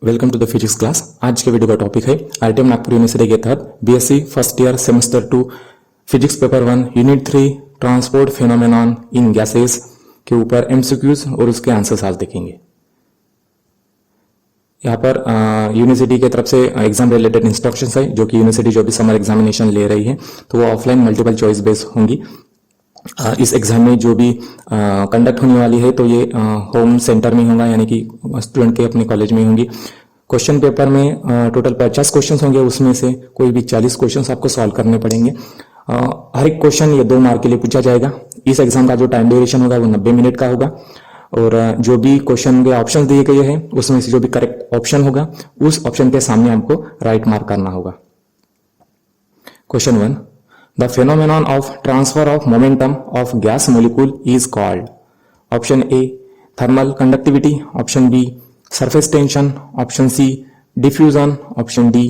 Welcome to the physics class. आज के video का टॉपिक है आरटीएम नागपुर यूनिवर्सिटी के तहत BSc first year semester 2 physics paper 1 unit 3 transport phenomenon in gases के ऊपर एमसीक्यूज और उसके आंसर्स आज देखेंगे। यहाँ पर यूनिवर्सिटी की तरफ से एग्जाम रिलेटेड इंस्ट्रक्शंस है, जो कि यूनिवर्सिटी जो भी समर एग्जामिनेशन ले रही है तो वो ऑफलाइन मल्टीपल चॉइस बेस्ड होंगी। इस एग्जाम में जो भी कंडक्ट होने वाली है तो ये होम सेंटर में होगा, यानी कि स्टूडेंट के अपने कॉलेज में होंगी। क्वेश्चन पेपर में टोटल 50 क्वेश्चंस होंगे, उसमें से कोई भी 40 क्वेश्चंस आपको सॉल्व करने पड़ेंगे। हर एक क्वेश्चन ये 2 मार्क के लिए पूछा जाएगा। इस एग्जाम का जो टाइम ड्यूरेशन होगा वो 90 मिनट का होगा और जो भी क्वेश्चन के ऑप्शन दिए गए हैं उसमें से जो भी करेक्ट ऑप्शन होगा उस ऑप्शन के सामने हमको राइट मार्क करना होगा। Question 1, The phenomenon of transfer of momentum of gas molecule is called. Option A, thermal conductivity. Option B, surface tension. Option C, diffusion. Option D,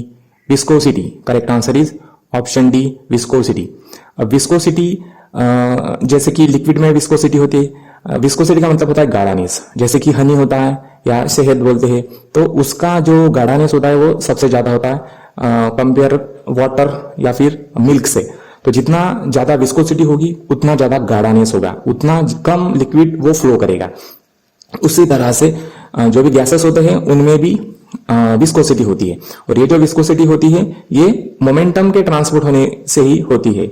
viscosity. Correct answer is option D, viscosity. अब viscosity जैसे कि liquid में viscosity होती है, viscosity का मतलब होता है गाढ़ानेस। जैसे कि हनी होता है या शहद बोलते हैं, तो उसका जो गाढ़ानेस होता है वो सबसे ज्यादा होता है कंपेयर वाटर या फिर मिल्क से। तो जितना ज्यादा विस्कोसिटी होगी उतना ज्यादा गाढ़ानेस होगा, उतना कम लिक्विड वो फ्लो करेगा। उसी तरह से जो भी गैसेस होते हैं उनमें भी विस्कोसिटी होती है, और ये जो विस्कोसिटी होती है ये मोमेंटम के ट्रांसपोर्ट होने से ही होती है।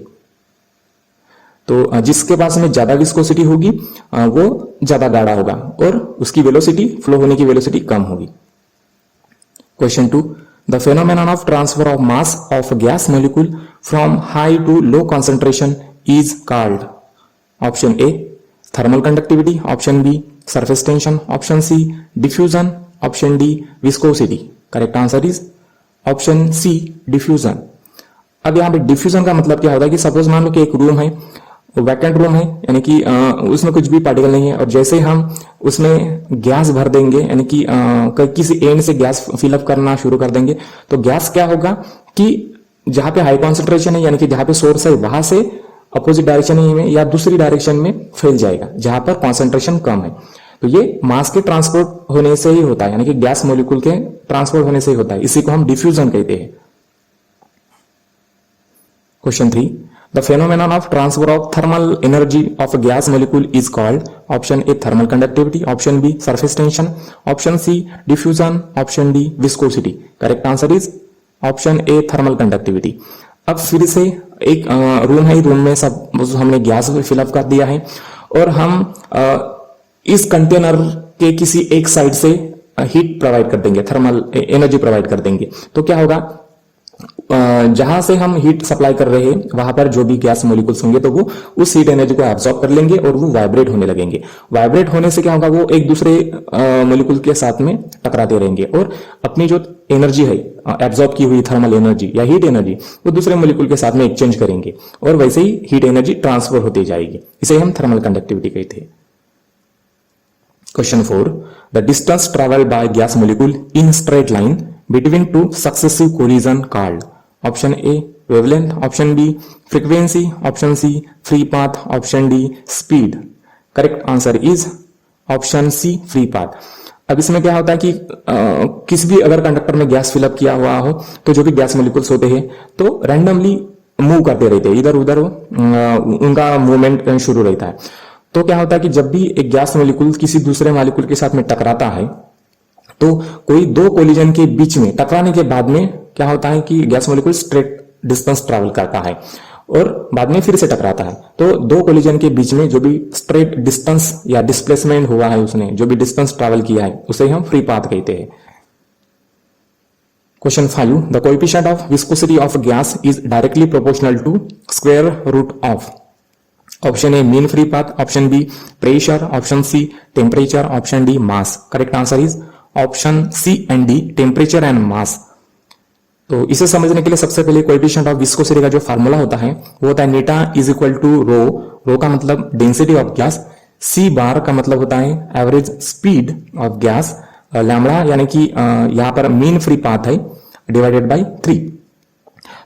तो जिसके पास में ज्यादा विस्कोसिटी होगी वो ज्यादा गाढ़ा होगा और उसकी वेलोसिटी, फ्लो होने की वेलोसिटी कम होगी। Question 2, The phenomenon of transfer of mass of gas molecule from high to low concentration is called. Option A, thermal conductivity. Option B, surface tension. Option C, diffusion. Option D, viscosity. Correct answer is option C, diffusion. अब यहाँ पे diffusion का मतलब क्या होता है कि suppose मान लो कि एक रूम है, वैकेंट रूम है, यानी कि उसमें कुछ भी पार्टिकल नहीं है, और जैसे हम उसमें गैस भर देंगे, यानी कि किसी एंड से गैस फिलअप करना शुरू कर देंगे, तो गैस क्या होगा कि जहां पे हाई कॉन्सेंट्रेशन है, यानी कि जहां पे सोर्स है वहां से अपोजिट डायरेक्शन में या दूसरी डायरेक्शन में फैल जाएगा जहां पर कॉन्सेंट्रेशन कम है। तो ये मास के ट्रांसपोर्ट होने से ही होता है, यानी कि गैस मॉलिक्यूल के ट्रांसपोर्ट होने से ही होता है। इसी को हम डिफ्यूजन कहते हैं। Question 3, The phenomenon of transfer of thermal energy of a gas molecule is called. Option A, thermal conductivity. Option B, surface tension. Option C, diffusion. Option D, viscosity. Correct answer is option A, thermal conductivity. अब फिर से एक room है, room में सब हमने gas fill up कर दिया है और हम इस कंटेनर के किसी एक साइड से हीट प्रोवाइड कर देंगे, थर्मल एनर्जी प्रोवाइड कर देंगे। तो क्या होगा, जहां से हम हीट सप्लाई कर रहे हैं वहां पर जो भी गैस मॉलिक्यूल्स होंगे तो वो उस हीट एनर्जी को एब्जॉर्ब कर लेंगे और वो वाइब्रेट होने लगेंगे। वाइब्रेट होने से क्या होगा, वो एक दूसरे मॉलिक्यूल के साथ में टकराते रहेंगे और अपनी जो एनर्जी है एब्जॉर्ब की हुई थर्मल एनर्जी या हीट एनर्जी वो दूसरे मॉलिक्यूल के साथ में एक्सचेंज करेंगे और वैसे ही हीट एनर्जी ट्रांसफर होती जाएगी। इसे हम थर्मल कंडक्टिविटी कहते हैं। Question 4, The distance traveled by gas molecule in straight line between two successive collision called. Option A, wavelength. Option B, frequency. Option C, free path. Option D, speed. Correct answer is option C, free path. अब इसमें क्या होता है कि किसी भी अगर conductor में गैस फिलअप किया हुआ हो तो जो भी गैस मोलिक्यूल्स होते हैं तो रैंडमली मूव करते रहते हैं, इधर उधर उनका मूवमेंट शुरू रहता है। तो क्या होता है कि जब भी एक गैस मॉलिक्यूल किसी दूसरे मॉलिक्यूल के साथ में टकराता है तो कोई 2 कोलिजन के बीच में टकराने के बाद में क्या होता है कि gas molecule straight distance travel करता है और बाद में फिर से टकराता है। तो 2 कोलिजन के बीच में जो भी स्ट्रेट डिस्टेंस या डिस्प्लेसमेंट हुआ है, उसने जो भी डिस्टेंस ट्रैवल किया है उसे हम फ्री पाथ कहते हैं। Question 5, the coefficient of viscosity of gas is directly proportional to square root of. Option A, mean free path. Option B, pressure. Option C, temperature. Option D, mass. Correct answer is option C and D, temperature and mass. तो इसे समझने के लिए सबसे पहले coefficient of viscosity का जो formula होता है वो होता है नेटा इज इक्वल टू रो। रो का मतलब डेंसिटी ऑफ गैस, सी बार का मतलब होता है average speed of gas, lambda यानी कि यहां पर मीन फ्री पाथ है डिवाइडेड बाई 3।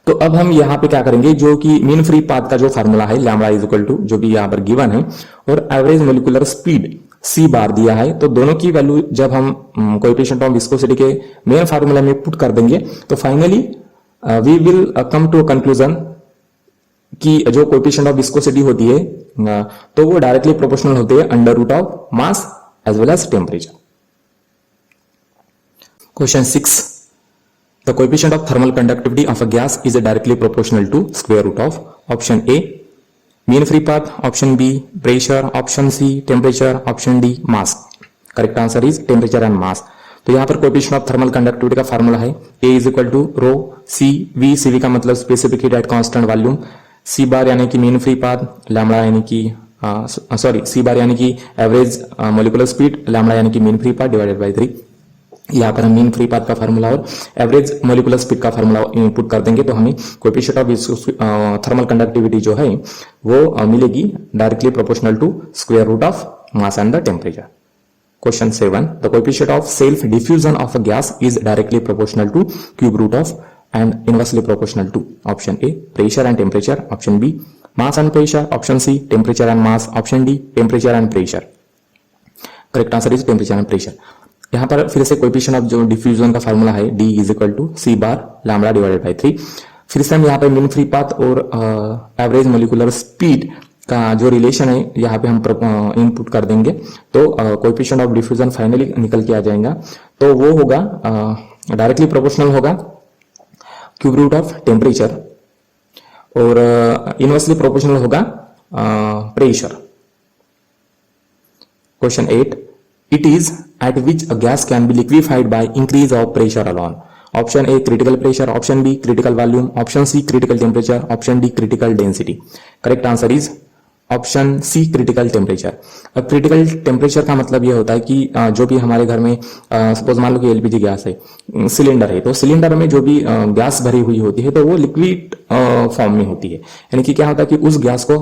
तो अब हम यहाँ पे क्या करेंगे, जो कि मीन फ्री पाथ का जो फार्मूला है लैम्बडा इज इक्वल टू जो भी यहाँ पर गिवन है और average molecular speed C bar दिया है, तो दोनों की वैल्यू जब हम कोएफिशिएंट ऑफ विस्कोसिटी के मेन फार्मूला में पुट कर देंगे तो finally we will come to a conclusion कि जो कोएफिशिएंट ऑफ विस्कोसिटी होती है तो वो डायरेक्टली प्रोपोर्शनल होती है under root of mass as well as temperature. Question 6, the coefficient of thermal conductivity of a gas is directly proportional to square root of option A mean free path, option B pressure, option C temperature, option D mass. Correct answer is temperature and mass. तो यहाँ पर coefficient of thermal conductivity का formula है A is equal to rho C V, C V का मतलब specific heat at constant volume, C bar यानी कि mean free path, lambda यानी कि सी बार यानी कि एवरेज मोलिकुलर स्पीड, लैम्डा यानी कि mean free path divided by 3। यहाँ पर हम मीन फ्री पाथ का फार्मूला और एवरेज मोलिकुलर स्पीड का फार्मूला इनपुट कर देंगे तो हमें कोएफिशिएंट ऑफ थर्मल कंडक्टिविटी जो है वो मिलेगी directly proportional to square root of mass and the temperature. Question 7, the coefficient of self diffusion of a gas is directly proportional to cube root of and inversely proportional to option A pressure and temperature, option B mass and pressure, option C temperature and mass, option D temperature and pressure। correct answer is temperature and pressure। यहाँ पर फिर से coefficient of जो diffusion का formula है D is equal to C bar lambda divided by 3। फिर से हम यहाँ पे मीन फ्री पाथ और एवरेज मोलिकुलर स्पीड का जो रिलेशन है यहाँ पे हम इनपुट कर देंगे तो कोएफिशिएंट ऑफ डिफ्यूजन फाइनली निकल के आ जाएगा, तो वो होगा डायरेक्टली प्रोपोर्शनल होगा क्यूब रूट ऑफ टेम्परेचर और इनवर्सली प्रोपोर्शनल होगा pressure. Question 8, it is at which a gas can be liquefied by increase of pressure alone. Option A critical pressure, option B critical volume, option C critical temperature, option D critical density. Correct answer is option C critical temperature. अब critical temperature का मतलब ये होता है कि जो भी हमारे घर में सपोज मान लो कि एलपीजी गैस है, सिलेंडर है, तो सिलेंडर में जो भी गैस भरी हुई होती है तो वो लिक्विड फॉर्म में होती है, यानी कि क्या होता है कि उस गैस को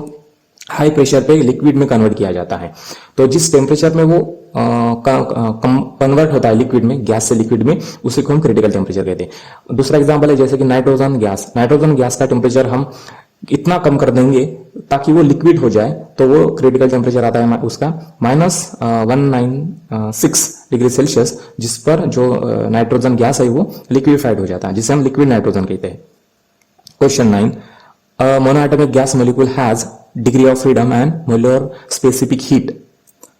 हाई प्रेशर पे लिक्विड में कन्वर्ट किया जाता है। तो जिस टेम्परेचर में वो कन्वर्ट होता है लिक्विड में, गैस से लिक्विड में, उसी को हम क्रिटिकल टेम्परेचर कहते हैं। दूसरा एग्जांपल है जैसे कि नाइट्रोजन गैस, नाइट्रोजन गैस का टेम्परेचर हम इतना कम कर देंगे ताकि वो लिक्विड हो जाए तो वो क्रिटिकल टेम्परेचर आता है उसका -196 डिग्री सेल्सियस, जिस पर जो नाइट्रोजन गैस है वो लिक्विफाइड हो जाता है, जिसे हम लिक्विड नाइट्रोजन कहते हैं। Question 9, monoatomic gas molecule has degree of freedom and molar specific heat.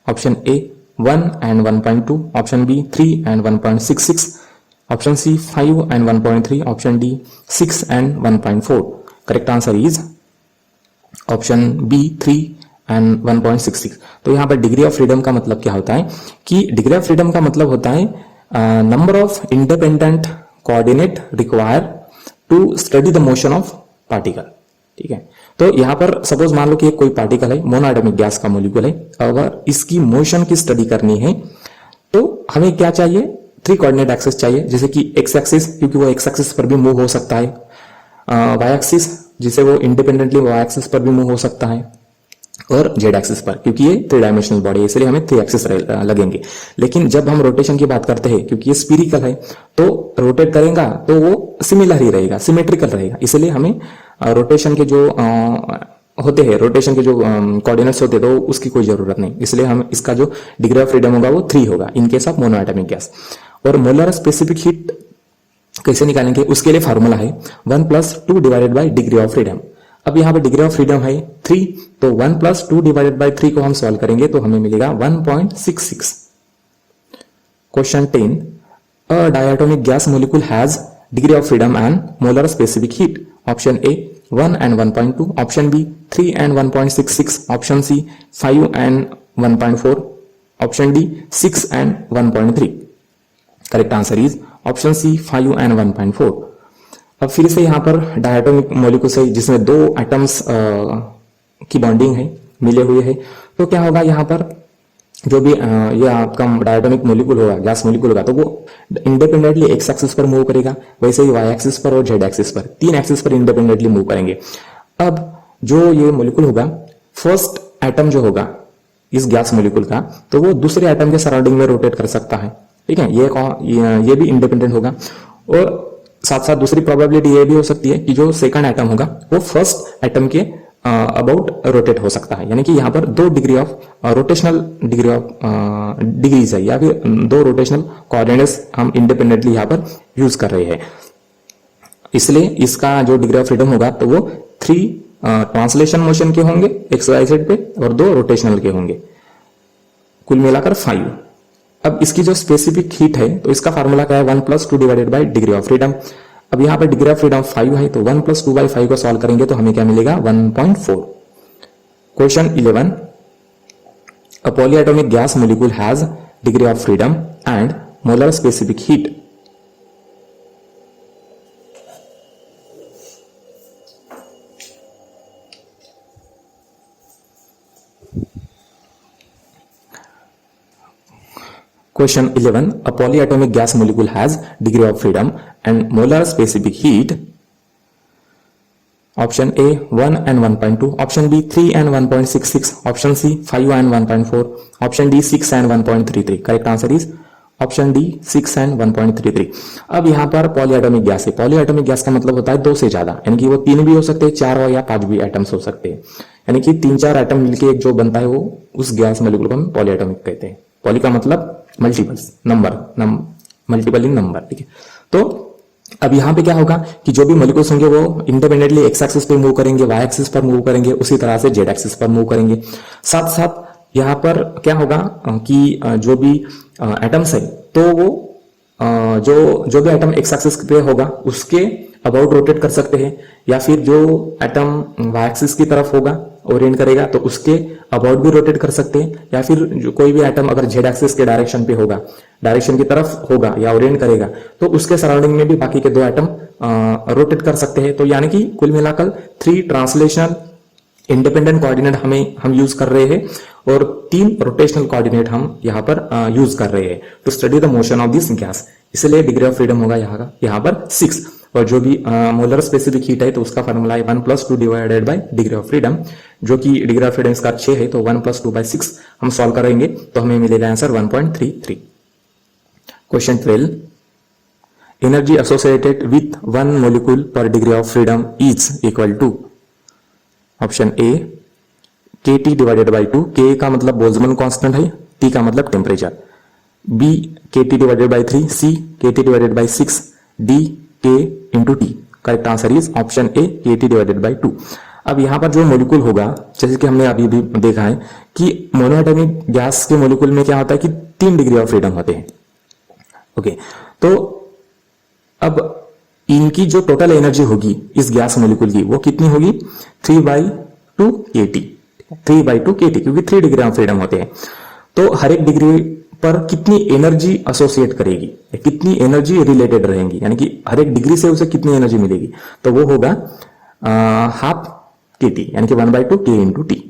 Option A 1 and 1.2, option B 3 and 1.66, option C 5 and 1.3, option D 6 and 1.4। Correct answer is option B 3 and 1.66। तो यहाँ पर degree of freedom का मतलब क्या होता है कि degree of freedom का मतलब होता है number of independent coordinate require to study the motion of particle. ठीक है, तो यहाँ पर सपोज मान लो कि कोई पार्टिकल है, मोनोएटॉमिक गैस का मॉलिक्यूल है, अगर इसकी मोशन की स्टडी करनी है तो हमें क्या चाहिए, 3 कोऑर्डिनेट एक्सिस चाहिए, जैसे कि एक्स एक्सिस क्योंकि वो एक्स एक्सिस पर भी मूव हो सकता है, वाई एक्सिस जिसे वो इंडिपेंडेंटली वाई एक्सिस पर भी मूव हो सकता है, और जेड एक्सिस पर क्योंकि ये 3 डायमेंशनल बॉडी है इसलिए हमें 3 एक्सिस लगेंगे। लेकिन जब हम रोटेशन की बात करते हैं, क्योंकि ये स्फीरिकल है तो रोटेट करेगा तो वो सिमिलर ही रहेगा, सिमेट्रिकल रहेगा, इसलिए हमें रोटेशन के जो होते हैं, रोटेशन के जो कोऑर्डिनेट्स होते हैं तो उसकी कोई जरूरत नहीं, इसलिए हम इसका जो डिग्री ऑफ फ्रीडम होगा वो 3 होगा in case of monoatomic gas. और मोलर स्पेसिफिक हीट कैसे निकालेंगे, उसके लिए फार्मूला है 1 + 2 divided by degree of freedom. अब यहाँ पे डिग्री ऑफ फ्रीडम है 3, तो 1 + 2 डिवाइडेड बाय 3 को हम सॉल्व करेंगे तो हमें मिलेगा 1.66। Question 10, a diatomic gas molecule has degree of freedom and molar specific heat. Option A 1 and 1.2, option B 3 and 1.66, option C 5 and 1.4, option D 6 and 1.3। Correct answer is option C 5 and 1.4। अब फिर से यहाँ पर diatomic molecule से जिसमें 2 atoms की bonding है, मिले हुए है, तो क्या होगा यहाँ पर जो भी ये आपका डायटोमिक मॉलिक्यूल होगा, गैस मॉलिक्यूल होगा, तो वो इंडिपेंडेंटली एक्स एक्सिस पर मूव करेगा, वैसे ही वाई एक्सिस पर और जेड एक्सिस पर, 3 एक्सिस पर इंडिपेंडेंटली मूव करेंगे। अब जो ये मॉलिक्यूल होगा, फर्स्ट एटम जो होगा इस गैस मॉलिक्यूल का, तो वो दूसरे एटम के सराउंडिंग में रोटेट कर सकता है। ठीक है, ये भी इंडिपेंडेंट होगा। और साथ साथ दूसरी प्रोबेबिलिटी ये भी हो सकती है कि जो सेकंड एटम होगा वो फर्स्ट एटम के अबाउट रोटेट हो सकता है, यानी कि यहाँ पर 2 डिग्री ऑफ रोटेशनल डिग्रीज है या फिर 2 रोटेशनल कोऑर्डिनेट्स हम इंडिपेंडेंटली यहाँ पर यूज कर रहे हैं। इसलिए इसका जो डिग्री ऑफ फ्रीडम होगा तो वो 3 ट्रांसलेशन मोशन के होंगे एक्स वाई जेड पे और 2 रोटेशनल के होंगे, कुल मिलाकर 5। अब इसकी जो स्पेसिफिक हीट है तो इसका फार्मूला क्या है, 1 + 2 divided by degree of freedom. अब यहाँ पर डिग्री ऑफ फ्रीडम 5 है तो 1 + 2/5 को सॉल्व करेंगे तो हमें क्या मिलेगा, 1.4। Question 11, a polyatomic gas molecule has degree of freedom and molar specific heat. Question 11. A polyatomic gas molecule has degree of freedom and molar specific heat. Option A 1 and 1.2. Option B 3 and 1.66. Option C 5 and 1.4. Option D 6 and 1.33. Correct answer is option D 6 and 1.33। अब यहाँ पर polyatomic gas है, polyatomic gas का मतलब होता है 2 से ज्यादा, यानी कि वो 3 भी हो सकते हैं, 4 या 5 भी एटम्स हो सकते हैं, यानी कि 3-4 एटम मिलके एक जो बनता है वो उस गैस मॉलिक्यूल को हम पॉलीएटॉमिक कहते हैं। पॉली का मतलब मल्टीपल्स, मल्टीपल इन नंबर, ठीक है। तो अब यहाँ पे क्या होगा कि जो भी मॉलिक्यूल्स होंगे वो इंडिपेंडेंटली एक्स एक्सिस पे मूव करेंगे, वाई एक्सिस पर मूव करेंगे, उसी तरह से जेड एक्सिस पर मूव करेंगे। साथ साथ यहाँ पर क्या होगा कि जो भी एटम्स है तो वो जो भी एटम एक्स एक्सिस पे होगा उसके अबाउट रोटेट कर सकते हैं, या फिर जो एटम वाई एक्सिस की तरफ होगा ओरिएंट करेगा तो उसके अबाउट भी रोटेट कर सकते हैं, या फिर जो कोई भी एटम अगर जेड एक्सिस के डायरेक्शन पे होगा, डायरेक्शन की तरफ होगा या ओरिएंट करेगा तो उसके सराउंडिंग में भी बाकी के 2 एटम रोटेट कर सकते हैं। तो यानी कि कुल मिलाकर 3 ट्रांसलेशनल इंडिपेंडेंट कोऑर्डिनेट हम यूज कर रहे हैं और 3 रोटेशनल कोऑर्डिनेट हम यहाँ पर यूज कर रहे हैं to study the motion of this gas. इसलिए डिग्री ऑफ फ्रीडम होगा यहाँ पर 6, और जो भी मोलर स्पेसिफिक हीट है तो उसका फॉर्मूला है 1 + 2 divided by degree of freedom, जो कि डिग्री ऑफ फ्रीडम का 6 है तो 1 + 2/6 हम सॉल्व करेंगे तो हमें मिलेगा answer 1.33। Question 12, energy associated with 1 molecule per degree of freedom is equal to. Option A kT divided by 2, K का मतलब बोल्ट्जमैन कांस्टेंट है, टी का मतलब temperature, B kT divided by 3, C kT divided by 6, D k into T. Correct answer is option A kT divided by 2। अब यहाँ पर जो molecule होगा, जैसे कि हमने अभी भी देखा है कि मोनोएटॉमिक गैस के मॉलिक्यूल में क्या होता है कि 3 डिग्री ऑफ फ्रीडम होते हैं। ओके, तो अब इनकी जो टोटल एनर्जी होगी इस गैस मॉलिक्यूल की वो कितनी होगी, 3/2 kT, 3/2 kT, क्योंकि 3 डिग्री ऑफ फ्रीडम होते हैं। तो हर एक डिग्री पर कितनी एनर्जी एसोसिएट करेगी, कितनी एनर्जी रिलेटेड रहेंगी, यानी कि हर एक डिग्री से उसे कितनी एनर्जी मिलेगी, तो वो होगा ½ kT, यानी कि 1/2 k into T.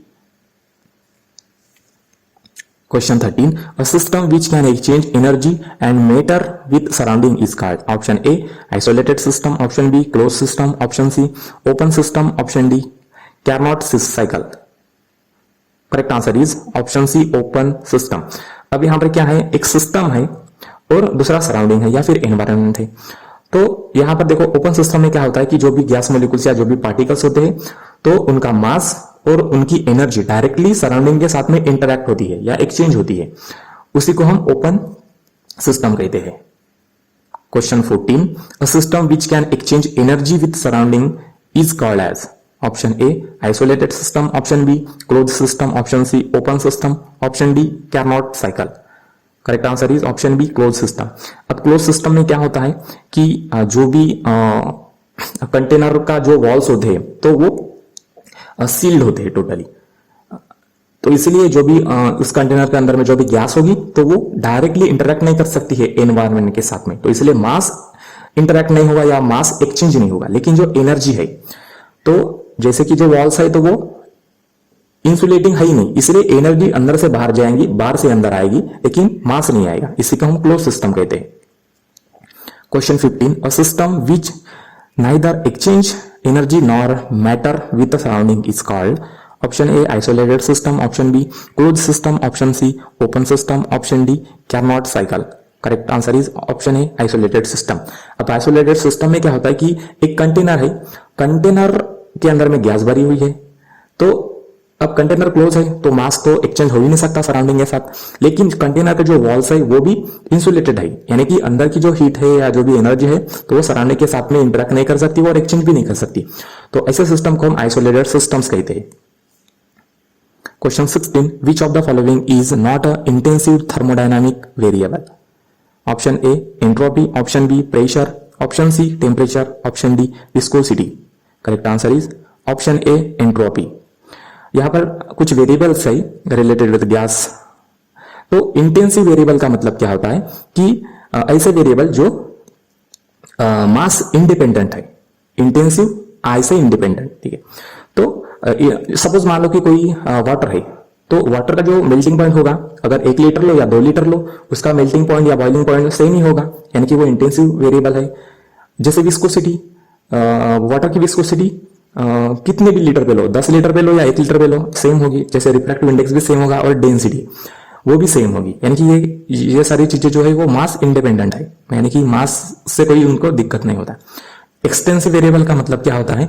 Question 13, a system which can exchange energy and matter with surrounding is called. Option A, isolated system. Option B, closed system. Option C, open system. Option D, Carnot cycle. Correct answer is option C, open system. अब यहाँ पर क्या है, एक system है और दूसरा surrounding है या फिर एनवायरनमेंट है। तो यहाँ पर देखो ओपन सिस्टम में क्या होता है कि जो भी गैस मॉलिक्यूल्स या जो भी पार्टिकल्स होते हैं तो उनका मास और उनकी एनर्जी डायरेक्टली सराउंडिंग के साथ में इंटरैक्ट होती है या एक्सचेंज होती है, उसी को हम ओपन सिस्टम कहते हैं। Question 14, a system which can exchange energy with surrounding is called as. Option A isolated system, option B closed system, option C open system, option D Carnot cycle. Correct answer is option B close system. अब close system में क्या होता है कि जो भी container का जो वॉल्स होते हैं तो वो सील्ड होते हैं टोटली, तो इसलिए जो भी उस कंटेनर के अंदर में जो भी गैस होगी तो वो डायरेक्टली इंटरेक्ट नहीं कर सकती है एनवायरनमेंट के साथ में, तो इसलिए मास इंटरेक्ट नहीं होगा या मास एक्सचेंज नहीं होगा। लेकिन जो एनर्जी है, तो जैसे कि जो वॉल्स है तो वो इंसुलेटिंग है ही नहीं, इसलिए एनर्जी अंदर से बाहर जाएंगी, बाहर से अंदर आएगी, लेकिन मास नहीं आएगा, इसी को हम क्लोज सिस्टम कहते हैं। Question 15, a system which neither exchange energy nor matter with the surrounding is called. Option A isolated system, option B closed system, option C open system, option D Carnot cycle. Correct answer is option A isolated system. अब isolated system में क्या होता है कि एक container है, container के अंदर में गैस भरी हुई है, तो अब कंटेनर क्लोज है तो मास तो एक्सचेंज हो ही नहीं सकता सराउंडिंग के साथ, लेकिन कंटेनर का जो वॉल्स है वो भी इंसुलेटेड है, यानी कि अंदर की जो हीट है या जो भी एनर्जी है तो वो सराउंडिंग के साथ में इंटरेक्ट नहीं कर सकती और एक्सचेंज भी नहीं कर सकती। तो ऐसे सिस्टम को हम आइसोलेटेड सिस्टम्स कहते हैं। Question 16, which of the following is not a intensive thermodynamic variable? Option A entropy, option B pressure, option C temperature, option D viscosity. Correct answer is option A entropy. यहां पर कुछ variables है related with gas. तो intensive variable का मतलब क्या होता है कि ऐसे वेरिएबल जो मास इंडिपेंडेंट है। इंटेंसिव आई से इंडिपेंडेंट, ठीक है। तो सपोज मान लो कि कोई वाटर है, तो वाटर का जो मेल्टिंग पॉइंट होगा, अगर 1 लीटर लो या 2 लीटर लो, उसका मेल्टिंग पॉइंट या बॉइलिंग पॉइंट सेम ही होगा, यानी कि वो इंटेंसिव वेरिएबल है। जैसे विस्कोसिटी, वाटर की विस्कोसिटी कितने भी लीटर पे लो, 10 लीटर पे लो या 1 लीटर पे लो, सेम होगी। जैसे रिफ्रैक्टिव इंडेक्स भी सेम होगा और डेंसिटी वो भी सेम होगी, यानी कि ये सारी चीजें जो है वो मास इंडिपेंडेंट है, यानी कि मास से कोई उनको दिक्कत नहीं होता। एक्सटेंसिव वेरिएबल का मतलब क्या होता है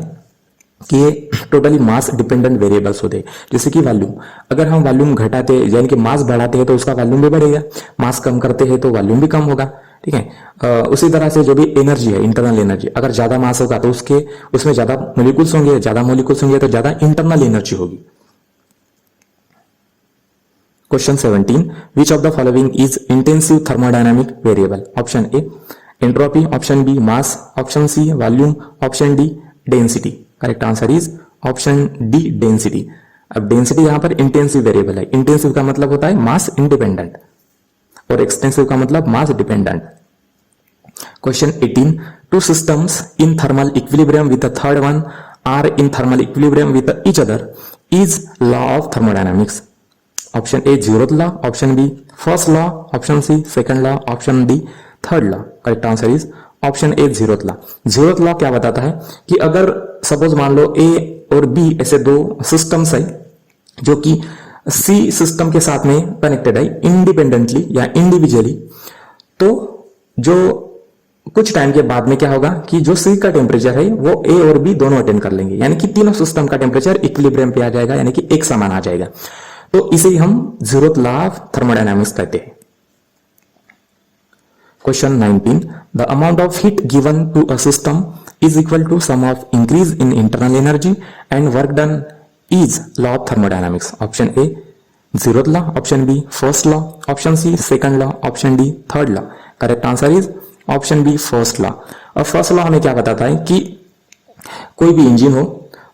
कि ये टोटली मास डिपेंडेंट वेरिएबल्स होते हैं। जैसे कि वॉल्यूम, अगर हम वॉल्यूम घटाते हैं यानी कि मास बढ़ाते हैं तो उसका वॉल्यूम भी बढ़ेगा, मास कम करते हैं तो वॉल्यूम भी कम होगा, ठीक है। उसी तरह से जो भी एनर्जी है, इंटरनल एनर्जी, अगर ज्यादा मास होगा तो उसमें ज्यादा मोलिक्यूल्स होंगे, ज्यादा मोलिक्यूल्स होंगे तो ज्यादा इंटरनल एनर्जी होगी। Question 17, which of the following is intensive thermodynamic variable? Option A entropy, option B mass, option C volume, option D density. Correct answer is option D density. अब density यहां पर intensive variable है। Intensive का मतलब होता है मास independent और extensive का मतलब mass dependent. Question 18, two systems in thermal equilibrium with the third one are in thermal equilibrium with each other is law of thermodynamics. Option A zeroth law, option B first law, option C second law, option D third law. Correct answer is option A zeroth law. Zeroth law क्या बताता है कि अगर suppose मान लो ए और B ऐसे दो systems है जो कि सी सिस्टम के साथ में कनेक्टेड है इंडिपेंडेंटली या इंडिविजुअली, तो जो कुछ टाइम के बाद में क्या होगा कि जो सी का टेम्परेचर है वो ए और बी दोनों अटेंड कर लेंगे, यानी कि तीनों सिस्टम का टेम्परेचर इक्विलिब्रियम पे आ जाएगा, यानी कि एक समान आ जाएगा। तो इसे हम जीरोथ लॉ ऑफ थर्मोडायनामिक्स कहते हैं। Question 19, the amount of heat given to a system is equal to sum of increase in internal energy and work done is law of thermodynamics. Option A zeroth law, option B first law, option C second law, option D third law. Correct answer is option B first law. और first law हमें क्या बताता है कि कोई भी engine हो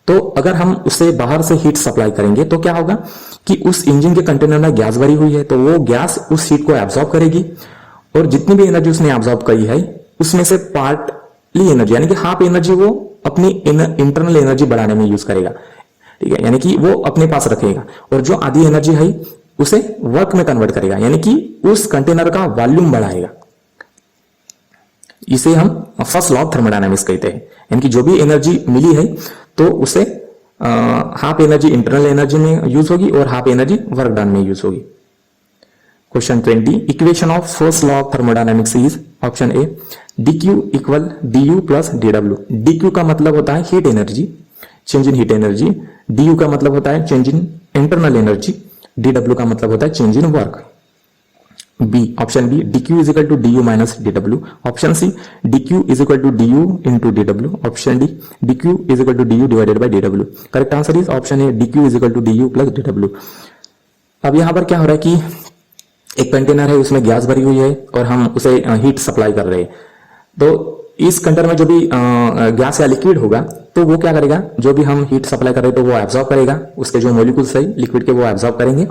तो अगर हम उसे बाहर से हीट सप्लाई करेंगे तो क्या होगा कि उस इंजन के कंटेनर में गैस भरी हुई है, तो वो गैस उस हीट को एब्जॉर्ब करेगी और जितनी भी एनर्जी उसने एब्जॉर्ब करी है उसमें से पार्टली एनर्जी यानी कि हाफ एनर्जी वो अपनी इंटरनल एनर्जी बढ़ाने में यूज करेगा, ठीक है, यानी कि वो अपने पास रखेगा और जो आधी एनर्जी है उसे वर्क में कन्वर्ट करेगा, यानी कि उस कंटेनर का वॉल्यूम बढ़ाएगा। इसे हम फर्स्ट लॉ ऑफ थर्मोडायनामिक्स कहते हैं, यानी कि जो भी एनर्जी मिली है तो उसे हाफ एनर्जी इंटरनल एनर्जी में यूज होगी और हाफ एनर्जी वर्क डन में यूज होगी। Question 20, equation of first law of thermodynamics is option A dq equal du plus dw। dq का मतलब होता है heat energy, change in heat energy. du का मतलब होता है change in internal energy. dw का मतलब होता है change in work. B option B dq is equal to du minus dw। Option C dq is equal to du into dw। Option D dq is equal to du divided by dw। Correct answer is option A dq is equal to du plus dw। अब यहां पर क्या हो रहा है कि एक container है उसमें गैस भरी हुई है और हम उसे हीट सप्लाई कर रहे हैं, तो इस कंटेनर में जो भी गैस या लिक्विड होगा तो वो क्या करेगा, जो भी हम हीट सप्लाई कर रहे हैं तो वो एब्जॉर्ब करेगा, उसके जो मॉलिक्यूल्स है लिक्विड के वो एब्जॉर्ब करेंगे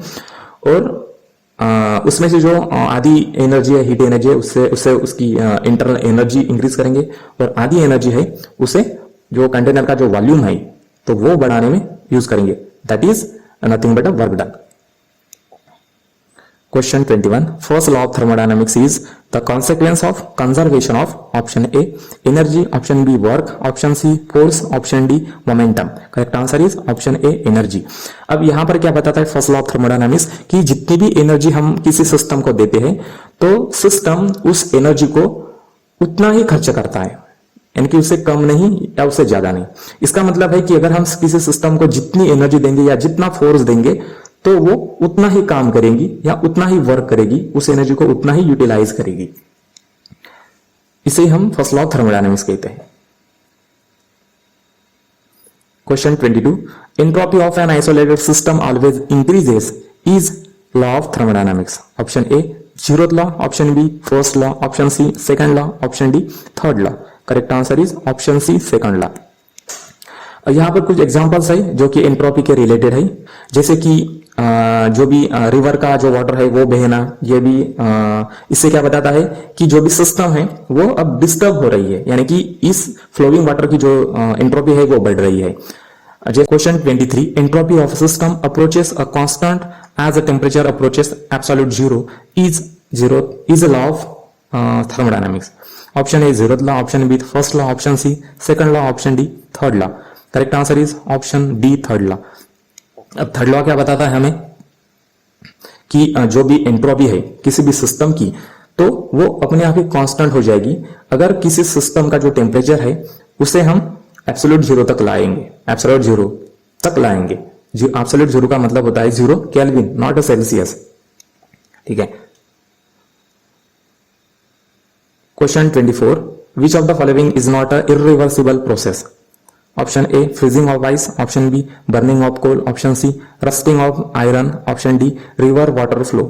और उसमें से जो आधी एनर्जी है हीट एनर्जी है उससे उसकी इंटरनल एनर्जी इंक्रीज करेंगे और आधी एनर्जी है उसे जो कंटेनर का जो वॉल्यूम है तो वो बढ़ाने में यूज करेंगे, that is nothing but a work done. Question 21, first law of thermodynamics is the consequence of conservation of option A energy, option B work, option C force, option D momentum. Correct answer is option A energy. अब यहां पर क्या बताता है first law of thermodynamics कि जितनी भी energy हम किसी सिस्टम को देते हैं तो सिस्टम उस एनर्जी को उतना ही खर्च करता है, यानी कि उससे कम नहीं या उससे ज्यादा नहीं। इसका मतलब है कि अगर हम किसी सिस्टम को जितनी एनर्जी देंगे या जितना फोर्स देंगे तो वो उतना ही काम करेगी या उतना ही वर्क करेगी, उस एनर्जी को उतना ही यूटिलाइज करेगी। इसे हम फर्स्ट लॉ ऑफ थर्मोडायनामिक्स कहते हैं। Question 22, entropy of an isolated system always increases is law of thermodynamics. Option A zeroth law, option B first law, option C second law, option D third law. Correct answer is option C second law. यहां पर कुछ examples है जो कि entropy के related है, जैसे कि जो भी रिवर का जो वाटर है वो बहना, ये भी इससे क्या बताता है कि जो भी सिस्टम है वो अब डिस्टर्ब हो रही है, यानी कि इस फ्लोइंग वाटर की जो एंट्रोपी है वो बढ़ रही है। Question 23, entropy of system approaches a constant as a temperature approaches absolute zero is a law of thermodynamics. Option A zeroth law, option B first law, option C second law, option D third law. Correct answer is option D third law. अब third law क्या बताता है हमें कि जो भी entropy है किसी भी सिस्टम की, तो वो अपने आप ही कांस्टेंट हो जाएगी अगर किसी सिस्टम का जो टेम्परेचर है उसे हम एब्सोल्यूट जीरो तक लाएंगे, एब्सोल्यूट जीरो तक लाएंगे। एब्सोल्यूट जीरो का मतलब होता है zero kelvin, not a Celsius. ठीक है। Question 24, which of the following is not a irreversible process. Option A freezing of ice, option B burning of coal, option C rusting of iron, option D river water flow.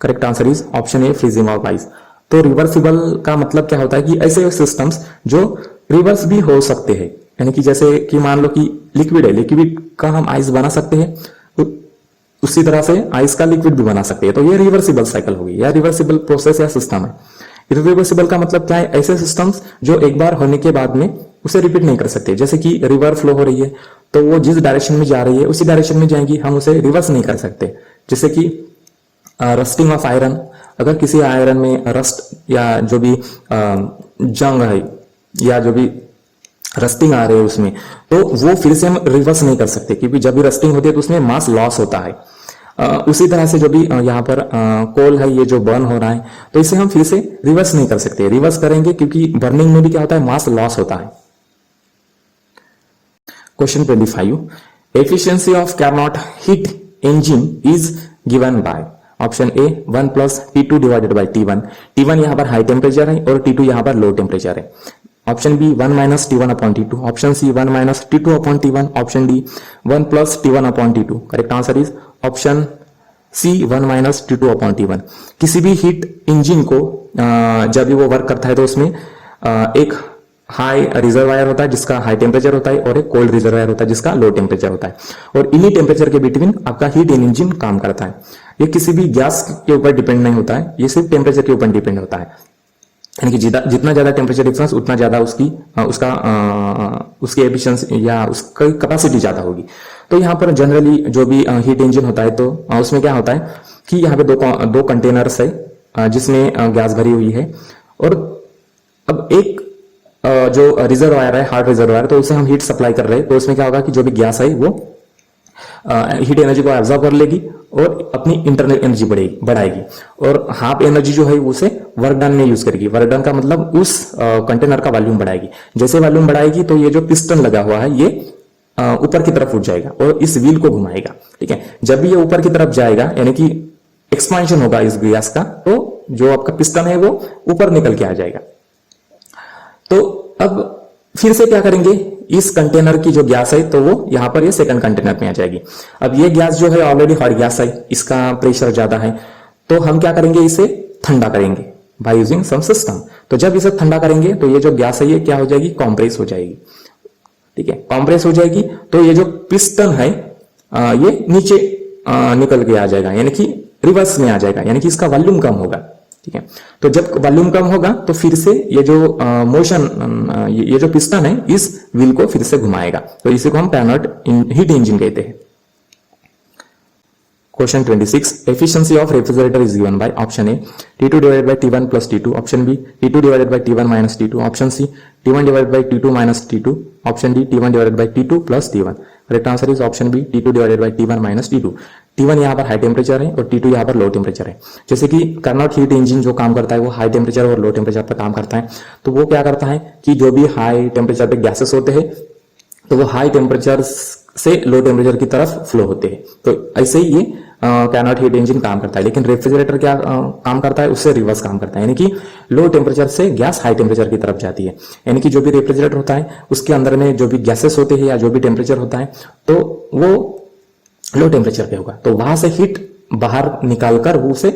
Correct answer is option A freezing of ice. तो reversible का मतलब क्या होता है कि ऐसे systems जो reverse भी हो सकते हैं, यानी कि जैसे कि मान लो कि लिक्विड है, लिक्विड का हम आइस बना सकते हैं, तो उसी तरह से आइस का लिक्विड भी बना सकते हैं। तो ये रिवर्सिबल साइकिल होगी या रिवर्सिबल प्रोसेस या सिस्टम है। इरिवर्सिबल का मतलब क्या है, ऐसे सिस्टम्स जो एक बार होने के बाद में उसे रिपीट नहीं कर सकते। जैसे कि रिवर फ्लो हो रही है तो वो जिस डायरेक्शन में जा रही है उसी डायरेक्शन में जाएंगी, हम उसे रिवर्स नहीं कर सकते। जैसे कि रस्टिंग ऑफ आयरन, अगर किसी आयरन में रस्ट या जो भी जंग है या जो भी रस्टिंग आ रही है उसमें, तो वो फिर से हम रिवर्स नहीं कर सकते, क्योंकि जब भी रस्टिंग होती है तो उसमें मास लॉस होता है। उसी तरह से जो भी यहाँ पर कोल है ये जो बर्न हो रहा है, तो इसे हम फिर से रिवर्स नहीं कर सकते। रिवर्स करेंगे क्योंकि बर्निंग में भी क्या होता है, मास लॉस होता है। Question 25, efficiency of Carnot heat engine is given by. Option A 1 plus T2 divided by T1। T1 यहाँ पर हाई टेम्परेचर है और T2 यहाँ पर लो टेम्परेचर है। Option B 1 minus T1 upon T2, option C 1 minus T2 upon T1, option D 1 plus T1 upon T2। Correct answer is option C 1 minus T2 upon T1। किसी भी heat engine को जब भी वो work करता है तो उसमें एक हाई रिजर्वायर होता है जिसका हाई टेम्परेचर होता है और एक कोल्ड रिजर्वायर होता है जिसका लो टेम्परेचर होता है, और इन्हीं टेम्परेचर के बिटवीन आपका हीट इंजन काम करता है। ये किसी भी गैस के ऊपर डिपेंड नहीं होता है, ये सिर्फ टेम्परेचर के ऊपर डिपेंड होता है। यानी कि जितना ज्यादा टेम्परेचर डिफरेंस उतना ज्यादा उसकी एफिशिएंसी या उसकी कैपेसिटी ज्यादा होगी। तो यहाँ पर जनरली जो भी हीट इंजन होता है तो उसमें क्या होता है कि यहाँ पे दो कंटेनर्स है जिसमें गैस भरी हुई है, और अब एक जो रिजर्वायर है, हार्ड रिजर्वायर, तो उसे हम हीट सप्लाई कर रहे हैं, तो उसमें क्या होगा कि जो भी गैस है वो हीट एनर्जी को एब्जॉर्ब कर लेगी और अपनी इंटरनल एनर्जी बढ़ाएगी, और हाफ एनर्जी जो है उसे वर्क डन में यूज करेगी। वर्क डन का मतलब उस कंटेनर का वॉल्यूम बढ़ाएगी। जैसे वॉल्यूम बढ़ाएगी तो ये जो पिस्टन लगा हुआ है ये ऊपर की तरफ उठ जाएगा और इस व्हील को घुमाएगा। ठीक है, जब भी ये ऊपर की तरफ जाएगा यानी कि एक्सपांशन होगा इस गैस का, तो जो आपका पिस्टन है वो ऊपर निकल के आ जाएगा। तो अब फिर से क्या करेंगे, इस कंटेनर की जो गैस है तो वो यहां पर ये सेकंड कंटेनर में आ जाएगी। अब ये गैस जो है ऑलरेडी हॉट गैस है, इसका प्रेशर ज्यादा है, तो हम क्या करेंगे, इसे ठंडा करेंगे बाय यूजिंग सम सिस्टम। तो जब इसे ठंडा करेंगे तो ये जो गैस है ये क्या हो जाएगी, कॉम्प्रेस हो जाएगी। ठीक है, कॉम्प्रेस हो जाएगी तो ये जो पिस्टन है ये नीचे निकल के आ जाएगा, यानी कि रिवर्स में आ जाएगा, यानी कि इसका वॉल्यूम कम होगा। ठीक है, तो जब वॉल्यूम कम होगा तो फिर से ये जो मोशन, ये जो पिस्टन है इस व्हील को फिर से घुमाएगा, तो इसी को हम कैरनॉट हीट इंजन कहते हैं। Question 26, efficiency of refrigerator is given by. Option A T2 divided by T1 plus T2, option B T2 divided by T1 minus T2, option C T1 divided by T2 minus T2, option D T1 divided by T2 plus T1। Correct answer is option B T2 divided by T1 minus T2। T1 यहाँ पर high temperature है और T2 यहाँ पर low temperature है। जैसे कि Carnot heat engine जो काम करता है वो हाई टेम्परेचर और लो टेम्परेचर पर काम करता है। तो वो क्या करता है कि जो भी हाई टेम्परेचर पे गैसेस होते हैं तो वो हाई टेम्परेचर से लो टेम्परेचर की तरफ फ्लो होते हैं। तो ऐसे ही ये कार्नोट हीट इंजन काम करता है। लेकिन रेफ्रिजरेटर क्या काम करता है, उससे रिवर्स काम करता है, यानी कि लो टेम्परेचर से गैस हाई टेम्परेचर की तरफ जाती है। यानी कि जो भी रेफ्रिजरेटर होता है उसके अंदर में जो भी गैसेस होते हैं या जो भी टेम्परेचर होता है तो वो लो टेम्परेचर पे होगा, तो वहां से हीट बाहर निकालकर वो उसे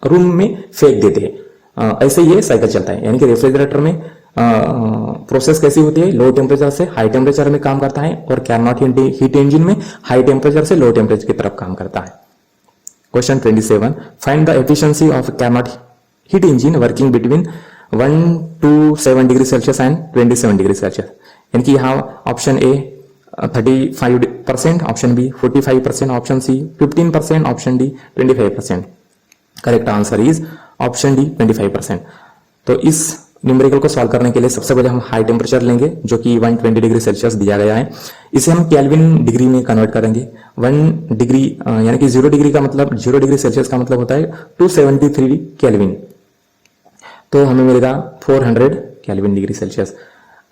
रूम में फेंक देते हैं। ऐसे ये साइकिल चलता है। यानी कि रेफ्रिजरेटर में प्रोसेस कैसी होती है, लो टेम्परेचर से हाई टेम्परेचर में काम करता है और कार्नोट हीट इंजन में हाई टेम्परेचर से लो टेम्परेचर की तरफ काम करता है। Question 27, find the efficiency of Carnot heat engine working between 1 to 7 degree Celsius and 27 degree Celsius. यानी कि यहाँ option A 35%, option B 45%, option C 15%, option D 25%। Correct answer is option D 25%। तो इस न्यूमेरिकल को सॉल्व करने के लिए सबसे पहले हम हाई टेम्परेचर लेंगे जो कि 120 डिग्री सेल्सियस दिया गया है। इसे हम केल्विन डिग्री में कन्वर्ट करेंगे। 1 डिग्री यानी कि 0 डिग्री का मतलब 0 डिग्री सेल्सियस का मतलब होता है 273 केल्विन, तो हमें मिलेगा 400 केल्विन डिग्री सेल्सियस।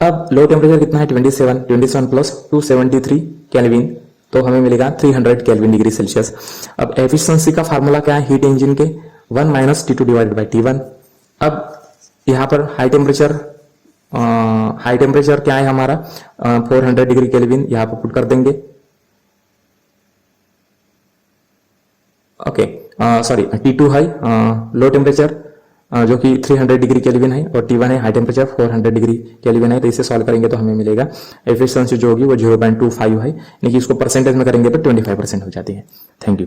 अब लो टेम्परेचर कितना है 27 प्लस 273 केल्विन, तो हमें मिलेगा 300 केल्विन डिग्री सेल्सियस। अब एफिशिएंसी का फार्मूला क्या है हीट इंजन के, 1 minus T2 divided by T1। अब यहाँ पर हाई टेम्परेचर क्या है हमारा 400 डिग्री केल्विन, यहाँ पर पुट कर देंगे। ओके सॉरी, T2 है लो टेम्परेचर जो कि 300 डिग्री केल्विन है और T1 है हाई टेम्परेचर 400 डिग्री केल्विन है। तो इसे सॉल्व करेंगे तो हमें मिलेगा एफिशिएंसी जो होगी वो 0.25 है, यानी कि इसको परसेंटेज में करेंगे तो 25% हो जाती है। Thank you.